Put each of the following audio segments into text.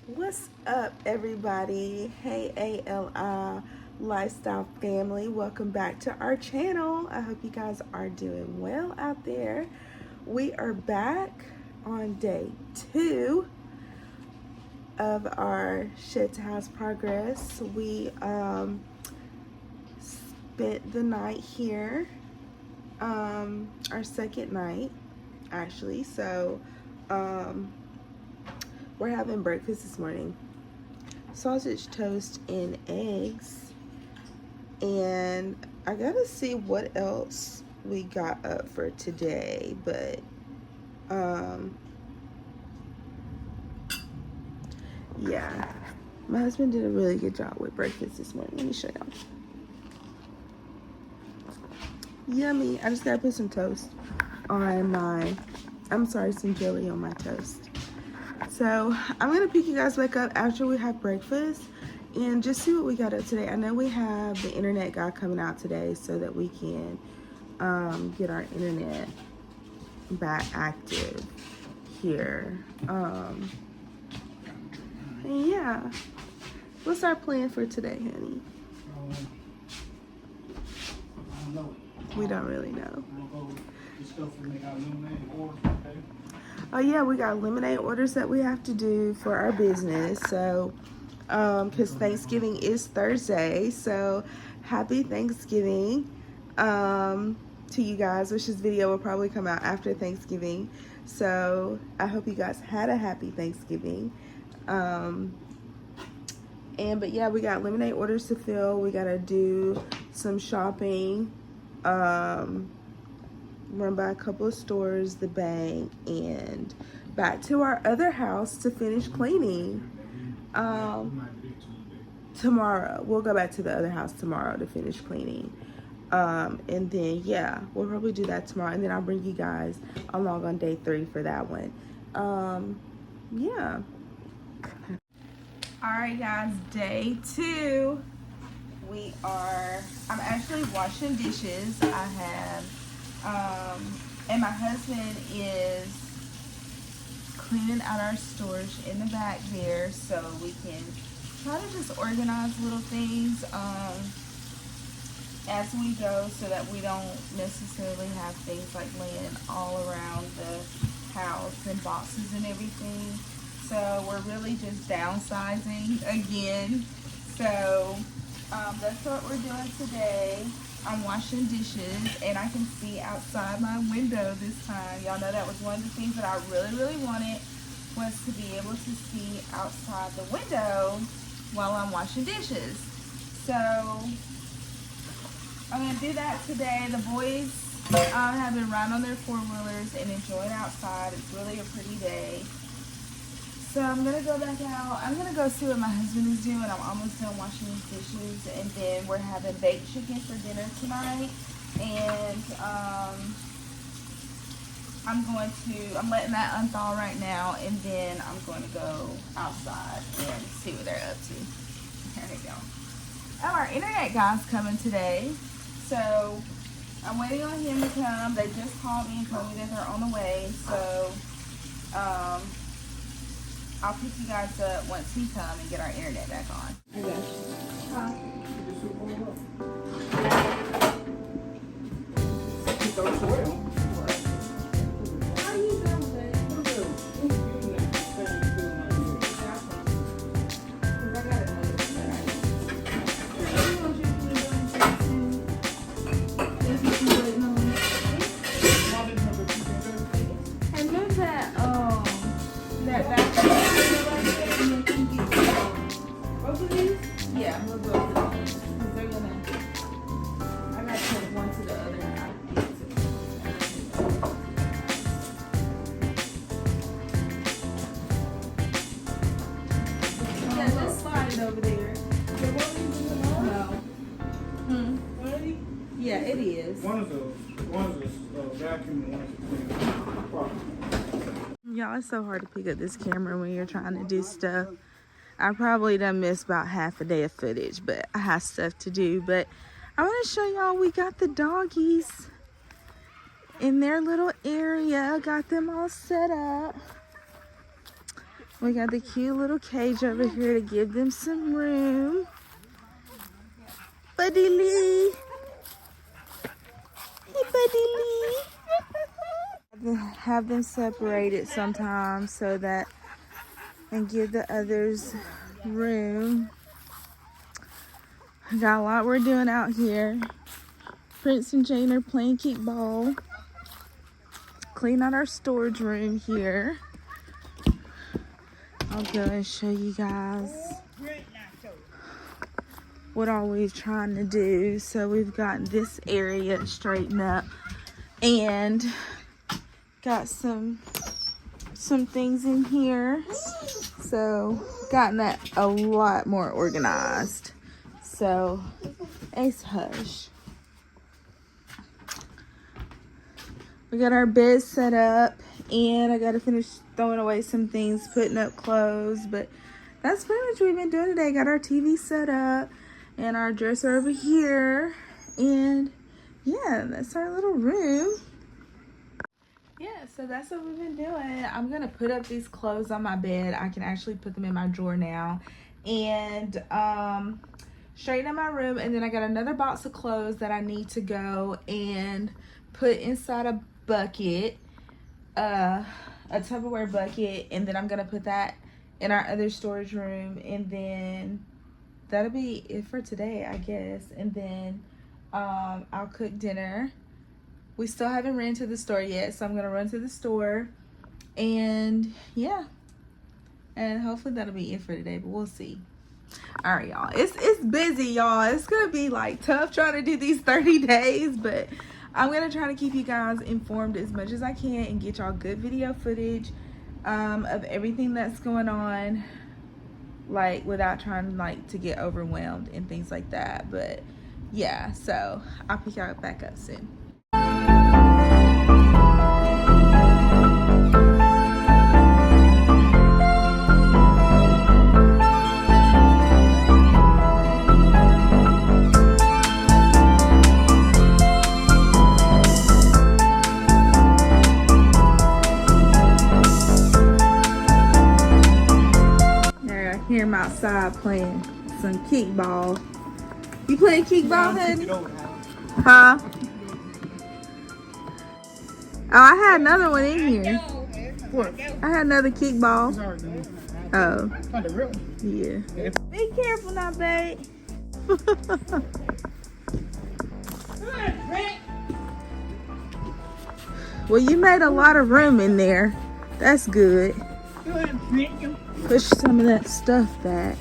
What's up, everybody? Hey, A.L.I lifestyle family, welcome back to our channel. I hope you guys are doing well out there. We are back on day 2 of our shed to house progress. We spent the night here, our second night actually. So we're having breakfast this morning: sausage toast and eggs. And I gotta see what else we got up for today, but yeah, my husband did a really good job with breakfast this morning. Let me show y'all. Yummy. I just gotta put some toast on my, some jelly on my toast. So I'm gonna pick you guys back up after we have breakfast and just see what we got up today. I know we have the internet guy coming out today so that we can get our internet back active here. And yeah, what's our plan for today, honey? We don't really know. Oh yeah, we got lemonade orders that we have to do for our business. So because Thanksgiving is Thursday, so happy Thanksgiving to you guys, which this video will probably come out after Thanksgiving. So I hope you guys had a happy Thanksgiving. But yeah, we got lemonade orders to fill. We gotta do some shopping, run by a couple of stores, the bank, and back to our other house to finish cleaning. Tomorrow we'll go back to the other house tomorrow to finish cleaning. And then yeah, we'll probably do that tomorrow, and then I'll bring you guys along on day 3 for that one. Yeah. All right, guys, day 2. I'm actually washing dishes. I have, and my husband is cleaning out our storage in the back there so we can try to just organize little things as we go so that we don't necessarily have things like laying all around the house and boxes and everything. So we're really just downsizing again. So that's what we're doing today. I'm washing dishes and I can see outside my window this time. Y'all know that was one of the things that I really wanted, was to be able to see outside the window while I'm washing dishes. So I'm gonna do that today. The boys have been riding on their 4-wheelers and enjoying outside. It's really a pretty day. So I'm gonna go back out. I'm gonna go see what my husband is doing. I'm almost done washing his dishes, and then we're having baked chicken for dinner tonight. And I'm letting that unthaw right now, and then I'm going to go outside and see what they're up to. There we go. Oh, our internet guy's coming today. So I'm waiting on him to come. They just called me and told me that they're on the way. So I'll pick you guys up once he comes and get our internet back on. I got you. Huh? How you doing, babe? And move that back. Both of these? Yeah, we'll go with those. Because they're gonna, I gotta put one to the other. And I'll give it to them. Yeah, just slide it over there. No. Yeah, it is. One is a vacuum and one is a clean. Y'all, it's so hard to pick up this camera when you're trying to do stuff. I probably done missed about half a day of footage, but I have stuff to do. But I want to show y'all, we got the doggies in their little area. Got them all set up. We got the cute little cage over here to give them some room. Buddy Lee. Hey, Buddy Lee. Have them separated sometimes so that, and give the others room. We got a lot we're doing out here. Prince and Jane are playing kickball. Clean out our storage room here. I'll go and show you guys what all we're trying to do. So we've got this area straightened up and got some things in here. So gotten that a lot more organized. So Ace, hush. We got our bed set up, and I got to finish throwing away some things, putting up clothes, but that's pretty much what we've been doing today. Got our TV set up and our dresser over here, and yeah, that's our little room. Yeah, so that's what we've been doing. I'm going to put up these clothes on my bed. I can actually put them in my drawer now, and straighten up my room, and then I got another box of clothes that I need to go and put inside a bucket, a Tupperware bucket, and then I'm gonna put that in our other storage room, and then that'll be it for today, I guess. And then I'll cook dinner. We still haven't ran to the store yet, so I'm gonna run to the store, and yeah, and hopefully that'll be it for today, but we'll see. All right, y'all, it's busy, y'all. It's gonna be like tough trying to do these 30 days, but I'm gonna try to keep you guys informed as much as I can and get y'all good video footage of everything that's going on, like without trying like to get overwhelmed and things like that. But yeah, so I'll pick y'all back up soon. Hear him outside playing some kickball. You playing kickball, honey? Huh? Oh, I had another one in here. What? I had another kickball. Oh. Not the real one. Yeah. Be careful now, babe. Well, you made a lot of room in there. That's good. Push some of that stuff back.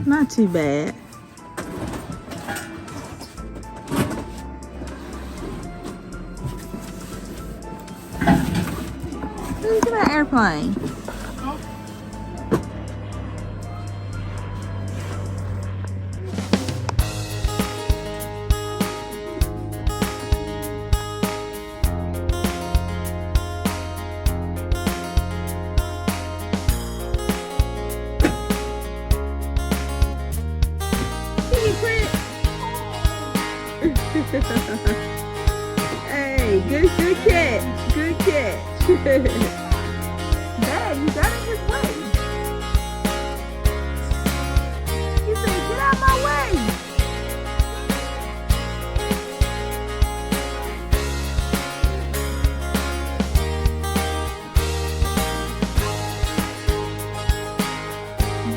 Not too bad. Look at that airplane. Hey, good catch. Good catch. Dad, you got in his way. He said, get out my way.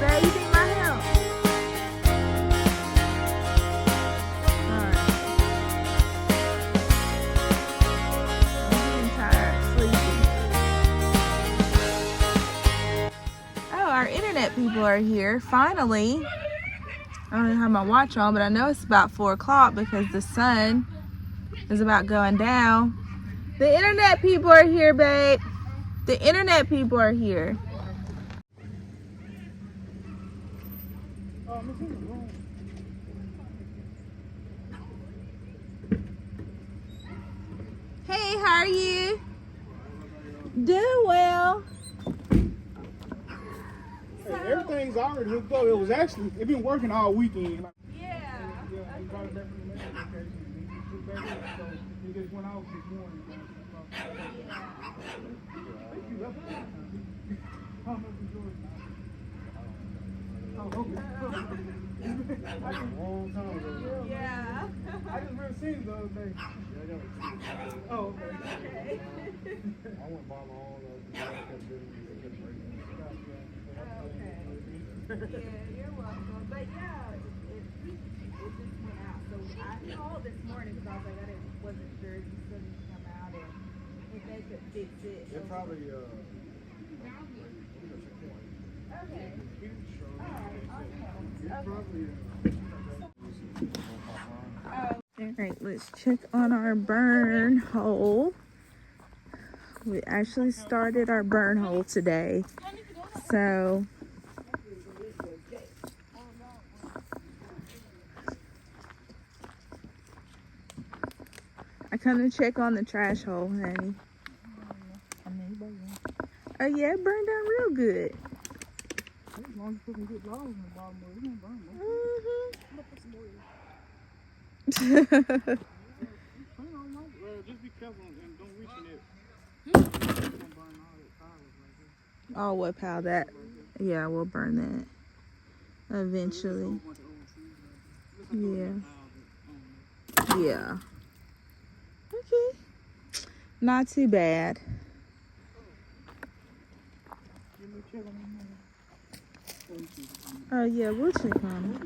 Dad, you need my help? People are here finally. I don't have my watch on, but I know it's about 4 o'clock because the sun is about going down. The internet people are here, babe. The internet people are here. Hey, how are you? Doing well. Everything's already hooked up. It's been working all weekend. Yeah. He just went out this morning. Thank you. How much is yours now? Oh, okay. That's a long time ago. Yeah. I just really seen the other day. Oh, okay. I went by my own. Okay. Yeah, you're welcome. But yeah, it just went out. So I called this morning because I was like, wasn't sure if you still need to come out and if they could fix it. It probably, Okay. Alright, let's check on our burn hole. We actually started our burn hole today. So I come to check on the trash hole, honey. Oh yeah, it burned down real good. As long as you put some good logs in the bottom of it, it burn. Just be careful and don't reach in it. Oh, what pile that? Yeah, we'll burn that eventually. Yeah. Yeah. Okay. Not too bad. Oh yeah, we'll check on it.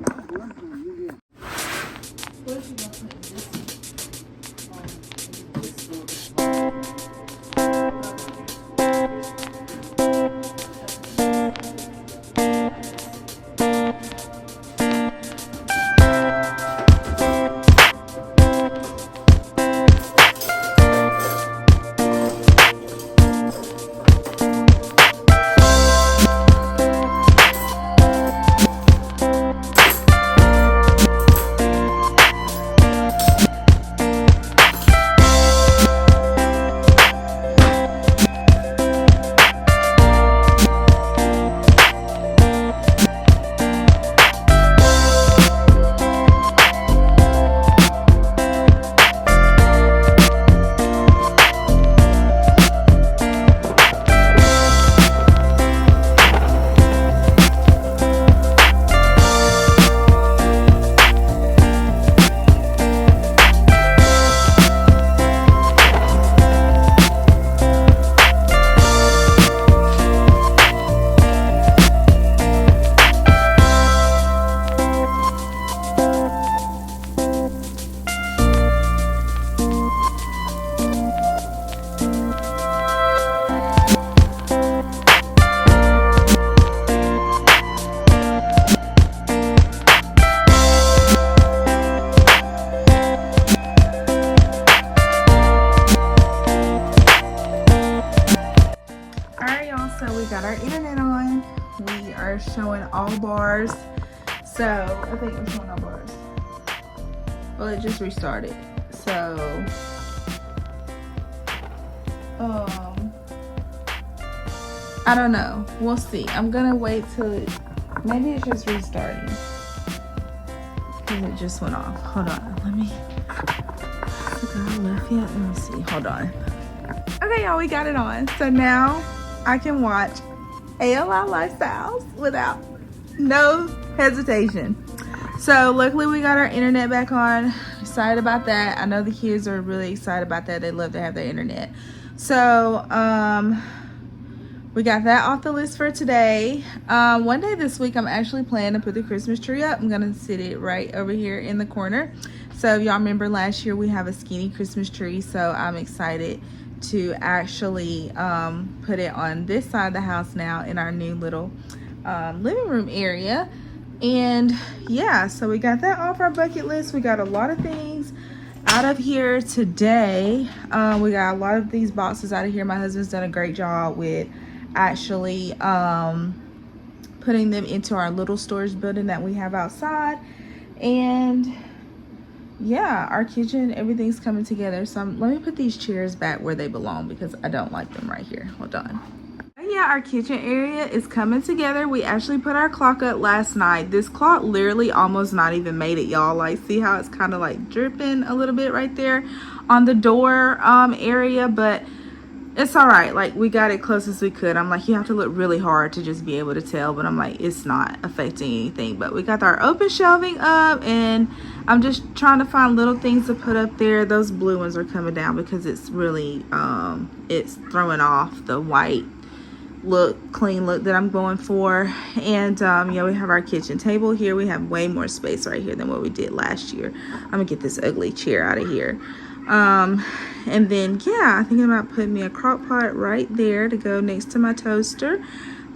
So we got our internet on. We are showing all bars. So I think we're showing all bars. Well, it just restarted. So I don't know. We'll see. I'm gonna wait till maybe it's just restarting. Because it just went off. Hold on. Let me see. Hold on. Okay, y'all, we got it on. So now I can watch A.L.I. Lifestyles without no hesitation. So luckily we got our internet back on. Excited about that. I know the kids are really excited about that. They love to have their internet. So we got that off the list for today. One day this week I'm actually planning to put the Christmas tree up. I'm gonna sit it right over here in the corner. So if y'all remember last year we have a skinny Christmas tree, so I'm excited to actually put it on this side of the house now in our new little living room area. And yeah, so we got that off our bucket list. We got a lot of things out of here today. We got a lot of these boxes out of here. My husband's done a great job with actually putting them into our little storage building that we have outside. And yeah, our kitchen, everything's coming together. So let me put these chairs back where they belong because I don't like them right here. Hold on. Yeah, our kitchen area is coming together. We actually put our clock up last night. This clock literally almost not even made it, y'all. Like, see how it's kind of like dripping a little bit right there? on the door area, but it's all right. Like, we got it close as we could. I'm like, you have to look really hard to just be able to tell, but I'm like, it's not affecting anything. But we got our open shelving up, and I'm just trying to find little things to put up there. Those blue ones are coming down because it's really it's throwing off the white look, clean look that I'm going for. And yeah, we have our kitchen table here. We have way more space right here than what we did last year. I'm gonna get this ugly chair out of here. And then yeah, I think I'm about putting me a crock pot right there to go next to my toaster.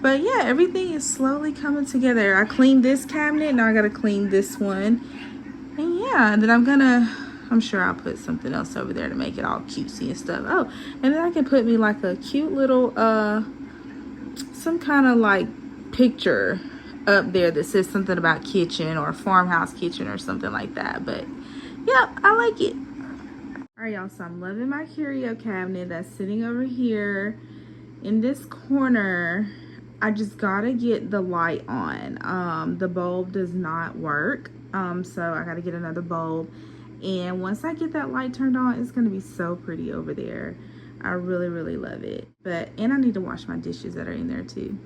But yeah, everything is slowly coming together. I cleaned this cabinet, now I gotta clean this one. And yeah, and then I'm sure I'll put something else over there to make it all cutesy and stuff. Oh, and then I can put me like a cute little some kind of like picture up there that says something about kitchen or farmhouse kitchen or something like that. But yeah, I like it. All right, y'all, so I'm loving my curio cabinet that's sitting over here in this corner. I just gotta get the light on. The bulb does not work, so I gotta get another bulb. And once I get that light turned on, it's gonna be so pretty over there. I really love it. And I need to wash my dishes that are in there too.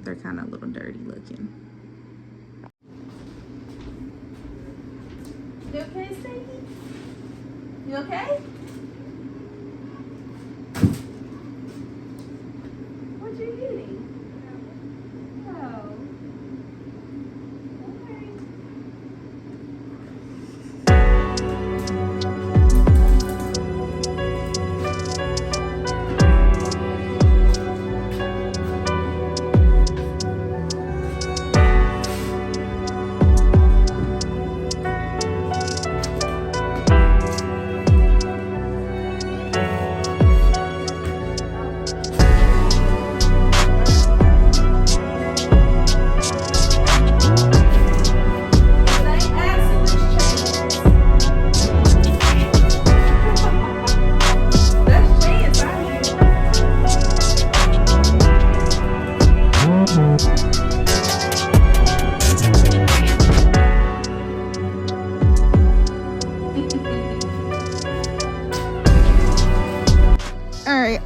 They're kind of a little dirty looking. You okay, Stinky? You okay? What you eating? Oh.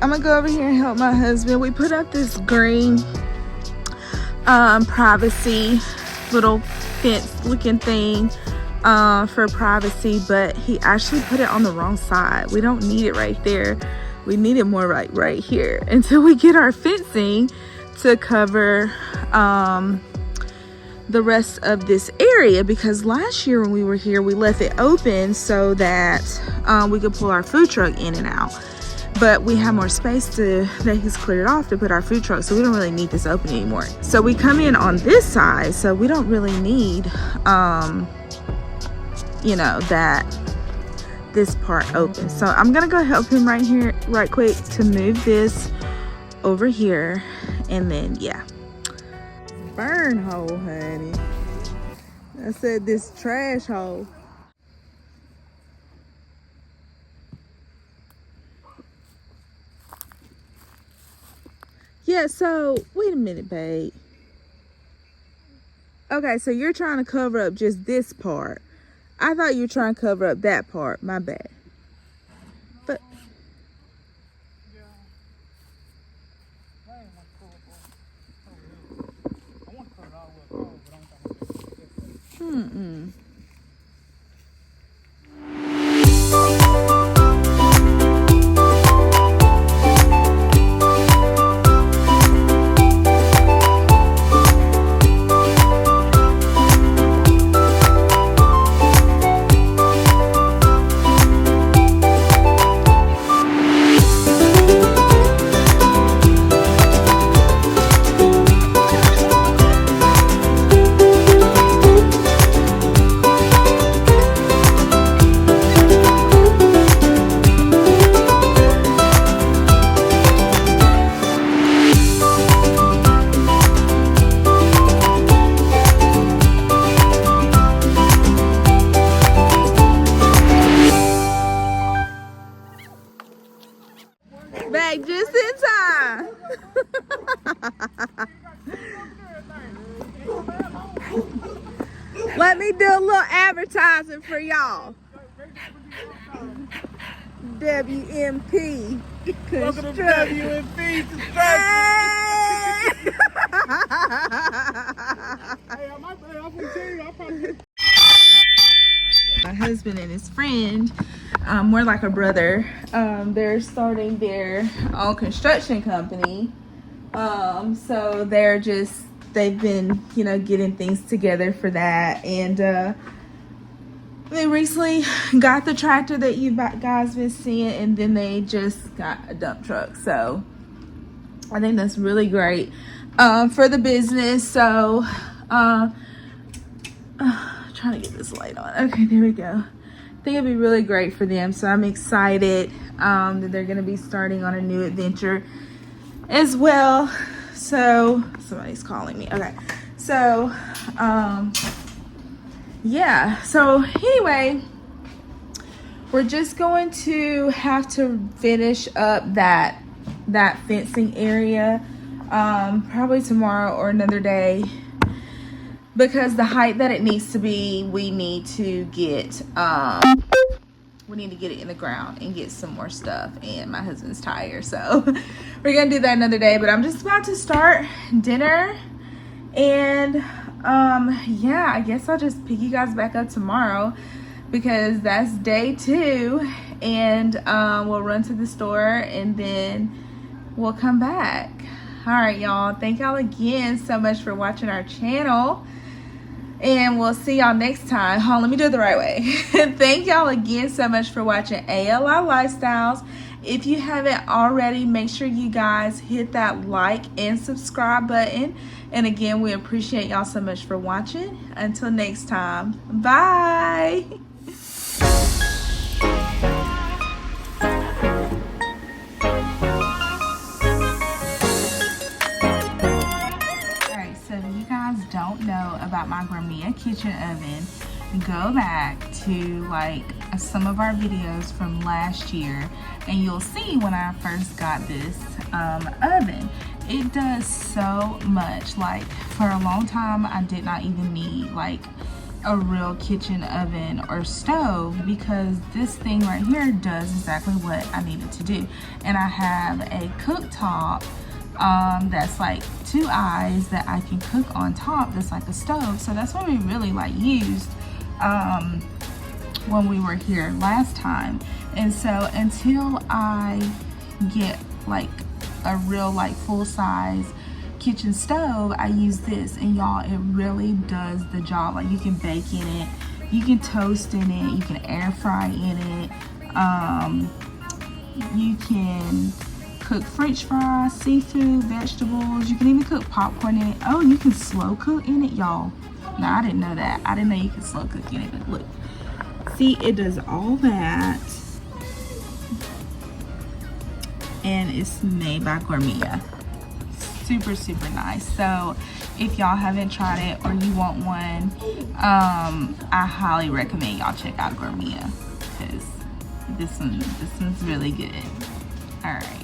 I'm gonna go over here and help my husband. We put up this green privacy little fence looking thing for privacy, but he actually put it on the wrong side. We don't need it right there. We need it more right here until we get our fencing to cover the rest of this area, because last year when we were here we left it open so that we could pull our food truck in and out. But we have more space that he's cleared off to put our food truck, so we don't really need this open anymore. So we come in on this side, so we don't really need, you know, this part open. So I'm gonna go help him right here, right quick, to move this over here, and then yeah. Burn hole, honey. I said this trash hole. Yeah, so wait a minute, babe. Okay, so you're trying to cover up just this part. I thought you were trying to cover up that part. My bad. But back just in time. Let me do a little advertising for y'all. WMP Welcome to Construction. WNP Construction. Hey, I'm gonna tell you, I probably. My husband and his friend, more like a brother, they're starting their own construction company. So they've been, getting things together for that. And they recently got the tractor that you guys been seeing, and then they just got a dump truck. So I think that's really great for the business. So trying to get this light on. Okay, there we go. I think it'd be really great for them. So I'm excited that they're going to be starting on a new adventure as well. So somebody's calling me. Okay. So yeah. So anyway, we're just going to have to finish up that fencing area probably tomorrow or another day, because the height that it needs to be, we need to get it in the ground and get some more stuff, and my husband's tired, so we're gonna do that another day. But I'm just about to start dinner, and yeah, I guess I'll just pick you guys back up tomorrow, because that's day 2, and we'll run to the store and then we'll come back. All right, y'all, thank y'all again so much for watching our channel, and we'll see y'all next time. Hold on, let me do it the right way. Thank y'all again so much for watching A.L.I. Lifestyles. If you haven't already, make sure you guys hit that like and subscribe button. And again, we appreciate y'all so much for watching. Until next time, bye. Don't know about my Gourmet kitchen oven, go back to like some of our videos from last year, and you'll see when I first got this oven. It does so much. Like, for a long time I did not even need like a real kitchen oven or stove, because this thing right here does exactly what I needed to do. And I have a cooktop that's like 2 eyes that I can cook on top, that's like a stove. So that's what we really like used when we were here last time. And so until I get like a real like full-size kitchen stove, I use this, and y'all, it really does the job. Like, you can bake in it, you can toast in it, you can air fry in it, you can cook french fries, seafood, vegetables. You can even cook popcorn in it. Oh, you can slow cook in it, y'all. Now, I didn't know that. I didn't know you could slow cook in it, but look. See, it does all that. And it's made by Gourmet. Super, super nice. So if y'all haven't tried it or you want one, I highly recommend y'all check out Gourmet, because this one's really good. All right.